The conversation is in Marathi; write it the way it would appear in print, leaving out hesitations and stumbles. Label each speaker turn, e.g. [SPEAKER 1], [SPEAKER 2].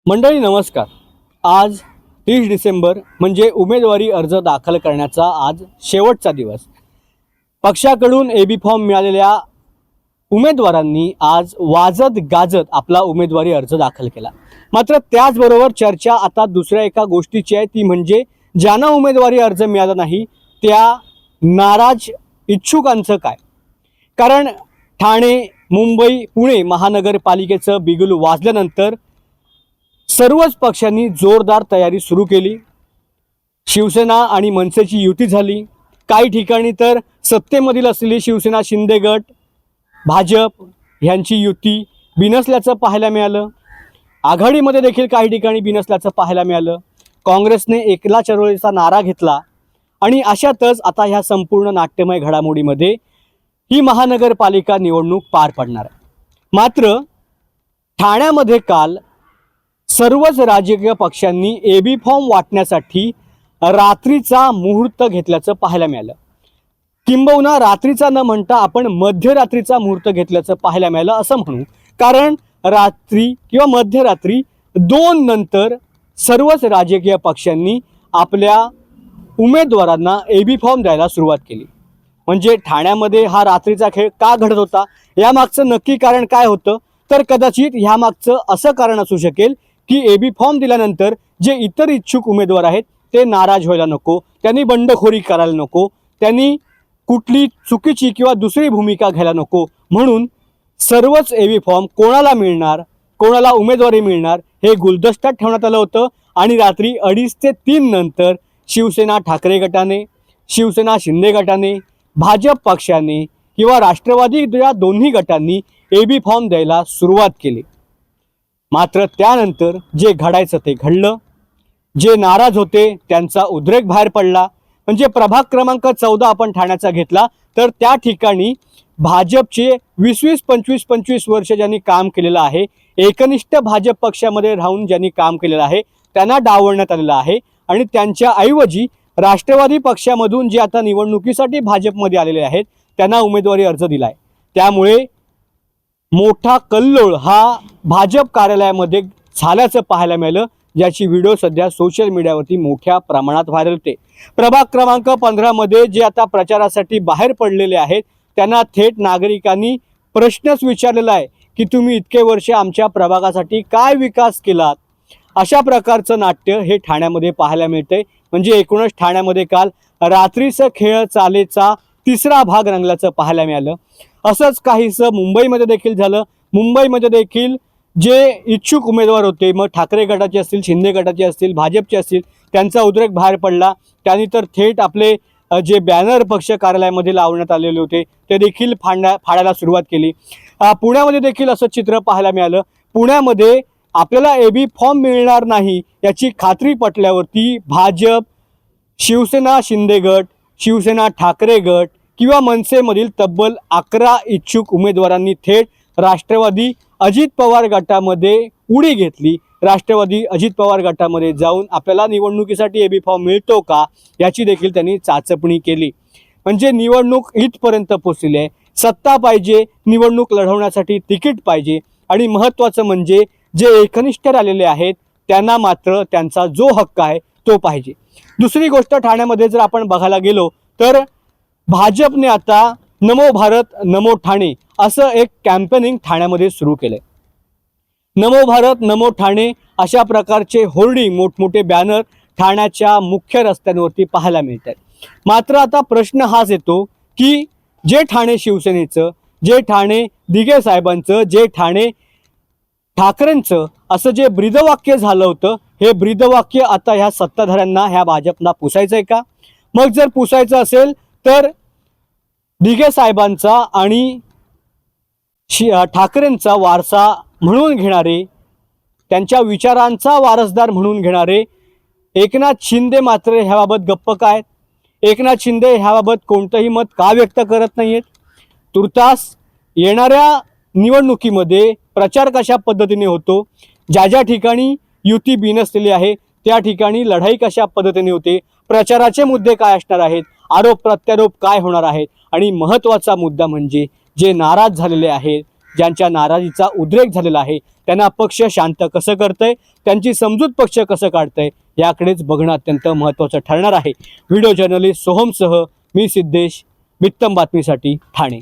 [SPEAKER 1] मंडळी नमस्कार। आज 30 डिसेंबर म्हणजे उमेदवारी अर्ज दाखल करण्याचा आज शेवटचा दिवस। पक्षाकडून एबी फॉर्म मिळालेल्या उमेदवारांनी आज वाजत गाजत आपला उमेदवारी अर्ज दाखल केला। मात्र त्याचबरोबर चर्चा आता दुसऱ्या एका गोष्टीची आहे, ती म्हणजे ज्यांना उमेदवारी अर्ज मिळाला नाही त्या नाराज इच्छुकांचं काय। कारण ठाणे, मुंबई, पुणे महानगरपालिकेचं बिगुल वाजल्यानंतर सर्वच पक्षांनी जोरदार तयारी सुरू केली। शिवसेना आणि मनसेची युती झाली। काही ठिकाणी तर सत्तेमधील असलेली शिवसेना, शिंदे गट, भाजप यांची युती बिनसल्याचं पाहायला मिळालं। आघाडीमध्ये देखील काही ठिकाणी बिनसल्याचं पाहायला मिळालं। काँग्रेसने एकला चळवळीचा नारा घेतला आणि अशातच आता ह्या संपूर्ण नाट्यमय घडामोडीमध्ये ही महानगरपालिका निवडणूक पार पडणार आहे। मात्र ठाण्यामध्ये काल सर्वच राजकीय पक्षांनी एबी फॉर्म वाटण्यासाठी रात्रीचा मुहूर्त घेतल्याचं पाहायला मिळालं। किंबहुना रात्रीचा न म्हणता आपण मध्यरात्रीचा मुहूर्त घेतल्याचं पाहायला मिळालं असं म्हणू। कारण रात्री किंवा मध्यरात्री 2 नंतर सर्वच राजकीय पक्षांनी आपल्या उमेदवारांना एबी फॉर्म द्यायला सुरुवात केली। म्हणजे ठाण्यामध्ये हा रात्रीचा खेळ का घडत होता, यामागचं नक्की कारण काय होतं, तर कदाचित ह्यामागचं असं कारण असू शकेल की एबी फॉर्म दिल्यानंतर जे इतर इच्छुक उमेदवार आहेत ते नाराज व्हायला नको, त्यांनी बंडखोरी करायला नको, त्यांनी कुठली चुकीची किंवा दुसरी भूमिका घ्यायला नको, म्हणून सर्वच एबी फॉर्म कोणाला मिळणार, कोणाला उमेदवारी मिळणार हे गुलदस्त्यात ठेवण्यात आलं होतं। आणि रात्री 2:30 ते 3 नंतर शिवसेना ठाकरे गटाने, शिवसेना शिंदे गटाने, भाजप पक्षाने किंवा राष्ट्रवादी या दोन्ही गटांनी एबी फॉर्म द्यायला सुरुवात केली। मात्र त्यानंतर जे घडायचं ते घडलं। जे नाराज होते त्यांचा उद्रेक बाहेर पडला। म्हणजे प्रभाग क्रमांक 14 आपण ठाण्याचा घेतला तर त्या ठिकाणी भाजपचे 20-20, 25-25 वर्ष ज्यांनी काम केलेलं आहे, एकनिष्ठ भाजप पक्षामध्ये राहून ज्यांनी काम केलेलं आहे त्यांना डावलण्यात आलेलं आहे आणि त्यांच्या ऐवजी राष्ट्रवादी पक्षामधून जे आता निवडणुकीसाठी भाजपमध्ये आलेले आहेत त्यांना उमेदवारी अर्ज दिलाय। त्यामुळे मोठा कल्लोळ हा भाजप कार्यालयामध्ये झाल्याचं पाहायला मिळालं, ज्याची व्हिडिओ सध्या सोशल मीडियावरती मोठ्या प्रमाणात व्हायरल होते। प्रभाग क्रमांक 15 मध्ये जे आता प्रचारासाठी बाहेर पडलेले आहेत त्यांना थेट नागरिकांनी प्रश्नच विचारलेला आहे की तुम्ही इतके वर्ष आमच्या प्रभागासाठी काय विकास केलात। अशा प्रकारचं नाट्य हे ठाण्यामध्ये पाहायला मिळते। म्हणजे एकूणच ठाण्यामध्ये काल रात्रीचा खेळ चालेचा तिसरा भाग रंगल्याचं पाहायला मिळालं। असंच काहीसं मुंबईमध्ये देखील झालं। मुंबईमध्ये देखील जे इच्छुक उमेदवार होते, मग ठाकरे गटाचे असतील, शिंदे गटाचे असतील, भाजपचे असतील, त्यांचा उद्रेक बाहेर पडला। त्यांनी तर थेट आपले जे बॅनर पक्ष कार्यालयामध्ये लावण्यात आलेले होते ते देखील फाडायला सुरुवात केली। पुण्यामध्ये देखील असं चित्र पाहायला मिळालं। पुण्यामध्ये आपल्याला एबी फॉर्म मिळणार नाही याची खात्री पटल्यावरती भाजप, शिवसेना शिंदे गट, शिवसेना ठाकरे गट किंवा मनसेमधील तब्बल 11 इच्छुक उमेदवारांनी थेट राष्ट्रवादी अजित पवार गटामध्ये उडी घेतली। राष्ट्रवादी अजित पवार गटामध्ये जाऊन आपल्याला निवडणुकीसाठी एबी फॉर्म मिळतो का याची देखील त्यांनी चाचपणी केली। म्हणजे निवडणूक इथपर्यंत पोहोचली आहे। सत्ता पाहिजे, निवडणूक लढवण्यासाठी तिकीट पाहिजे आणि महत्त्वाचं म्हणजे जे एकनिष्ठ आलेले आहेत त्यांना मात्र त्यांचा जो हक्क आहे तो पाहिजे। दुसरी गोष्ट ठाण्यामध्ये जर आपण बघायला गेलो तर भाजपने आता नमो भारत नमो ठाणे असं एक कॅम्पेनिंग ठाण्यामध्ये सुरू केलंय। नमो भारत नमो ठाणे अशा प्रकारचे होर्डिंग, मोठमोठे बॅनर ठाण्याच्या मुख्य रस्त्यांवरती पाहायला मिळतात। मात्र आता प्रश्न हाच येतो की जे ठाणे शिवसेनेचं, जे ठाणे दिघे साहेबांचं, जे ठाणे ठाकरेंचं असं जे ब्रीदवाक्य झालं होतं, हे ब्रीदवाक्य आता ह्या सत्ताधाऱ्यांना, ह्या भाजपला पुसायचंय का? मग जर पुसायचं असेल तर दिघे साहेबांचा आणि ठाकरेंचा वारसा म्हणून घेणारे, त्यांच्या विचारांचा वारसदार म्हणून घेणारे एकनाथ शिंदे मात्र ह्याबाबत गप्प काय? एकनाथ शिंदे ह्याबाबत कोणतंही मत का व्यक्त करत नाहीयेत? तुर्तास येणाऱ्या निवडणुकीमध्ये प्रचार कशा पद्धतीने होतो, ज्या ज्या ठिकाणी युती बिनसलेली आहे त्या ठिकाणी लढाई कशा पद्धतीने होते, प्रचाराचे मुद्दे काय असणार आहेत, आरोप प्रत्यारोप काय होणार आहेत आणि महत्त्वाचा मुद्दा म्हणजे जे नाराज झालेले आहेत, ज्यांच्या नाराजीचा उद्रेक झालेला आहे त्यांना पक्ष शांत कसं करतंय, त्यांची समजूत पक्ष कसं काढतंय याकडेच बघणं अत्यंत महत्त्वाचं ठरणार आहे. व्हिडिओ जर्नलिस्ट सोहमसह मी सिद्धेश, मित्तम बातमीसाठी ठाणे.